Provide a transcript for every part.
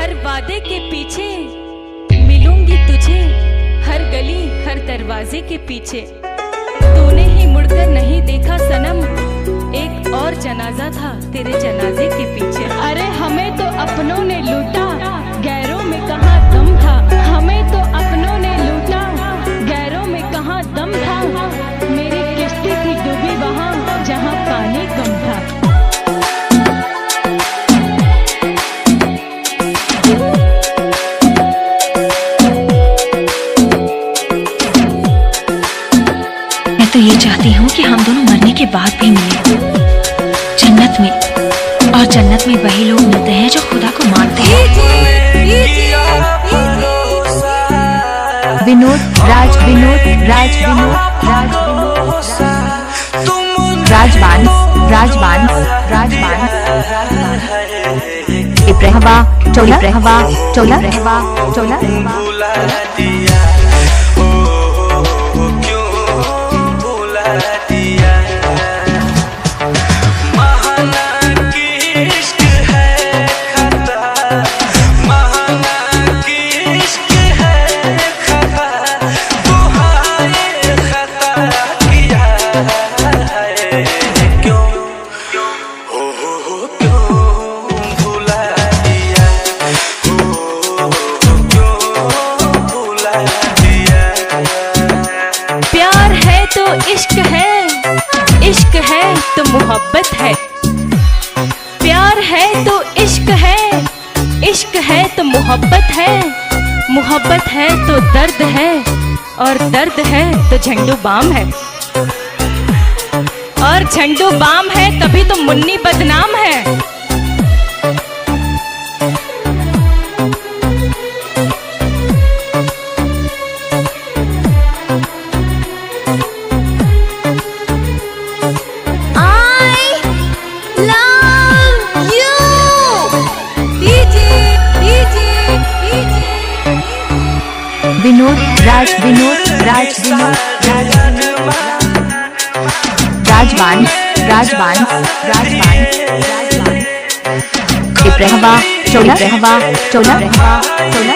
हर वादे के पीछे मिलूंगी तुझे, हर गली हर दरवाजे के पीछे। तूने ही मुड़कर नहीं देखा सनम, एक और जनाजा था तेरे जनाजे के पीछे। अरे हमें तो अपनों ने लूटा, गैरों में कहाँ दम था। हमें तो अपनों ने लूटा, गैरों में कहाँ दम था। मेरी किश्ती थी डूबी वहाँ जहाँ पानी कम था। मैं तो ये चाहती हूँ कि हम दोनों मरने के बाद भी मिले जन्नत में, और जन्नत में वही लोग मिलते हैं जो खुदा को मानते हैं। विनोद राज, विनोद राज, विनोद राज, राजवांस, राजवांस, राजवांस, इब्राहिमा चोला, रहवा चोला, रहवा चोला। इश्क है, इश्क है तो मोहब्बत है। प्यार है तो इश्क है, इश्क है तो मोहब्बत है। मोहब्बत है तो दर्द है, और दर्द है तो झंडू बाम है। और झंडू बाम है तभी तो मुन्नी बदनाम है। विनोद राज, विनोद राज, विनोद राज, राजवांस, राजवांस, राजवांस, इब्राहिमा चोला, रहवा चोला, रहवा चोला।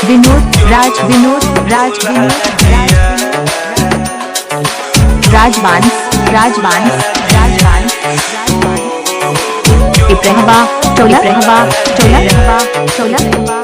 विनोद राज, विनोद राज, विनोद राज, राजवांस, राजवांस, राजवांस, इब्राहिमा चोला, रहवा चोला, रहवा चोला, रहवा।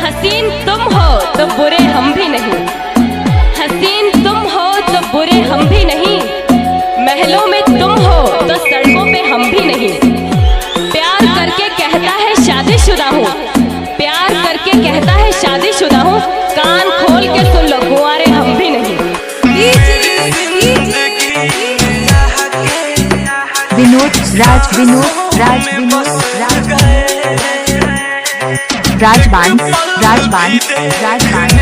हसीन तुम हो तो बुरे हम भी नहीं, हसीन तुम हो तो बुरे हम भी नहीं। महलों में तुम हो तो सड़कों पे हम भी नहीं। प्यार करके कहता है शादीशुदा हूँ, प्यार करके कहता है शादीशुदा हूँ। कान खोल के सुन लो कुंवारे हम भी नहीं। विनोद राज, विनोद राज, विनोद राज, राजवांस, राजवांस, राजवांस।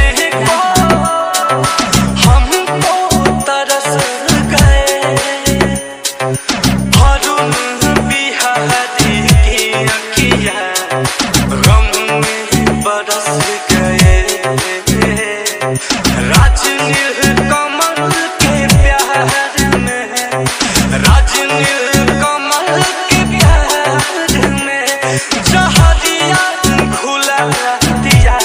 दिया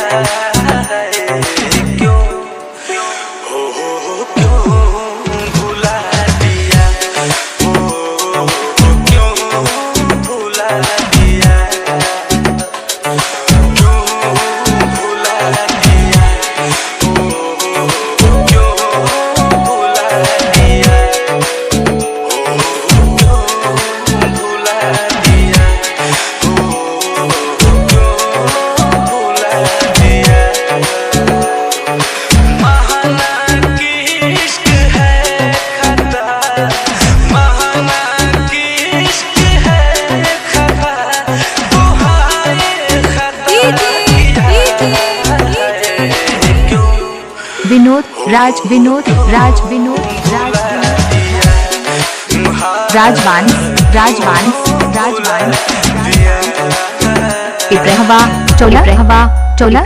राज विनोद राजवान इब्रहवा चोला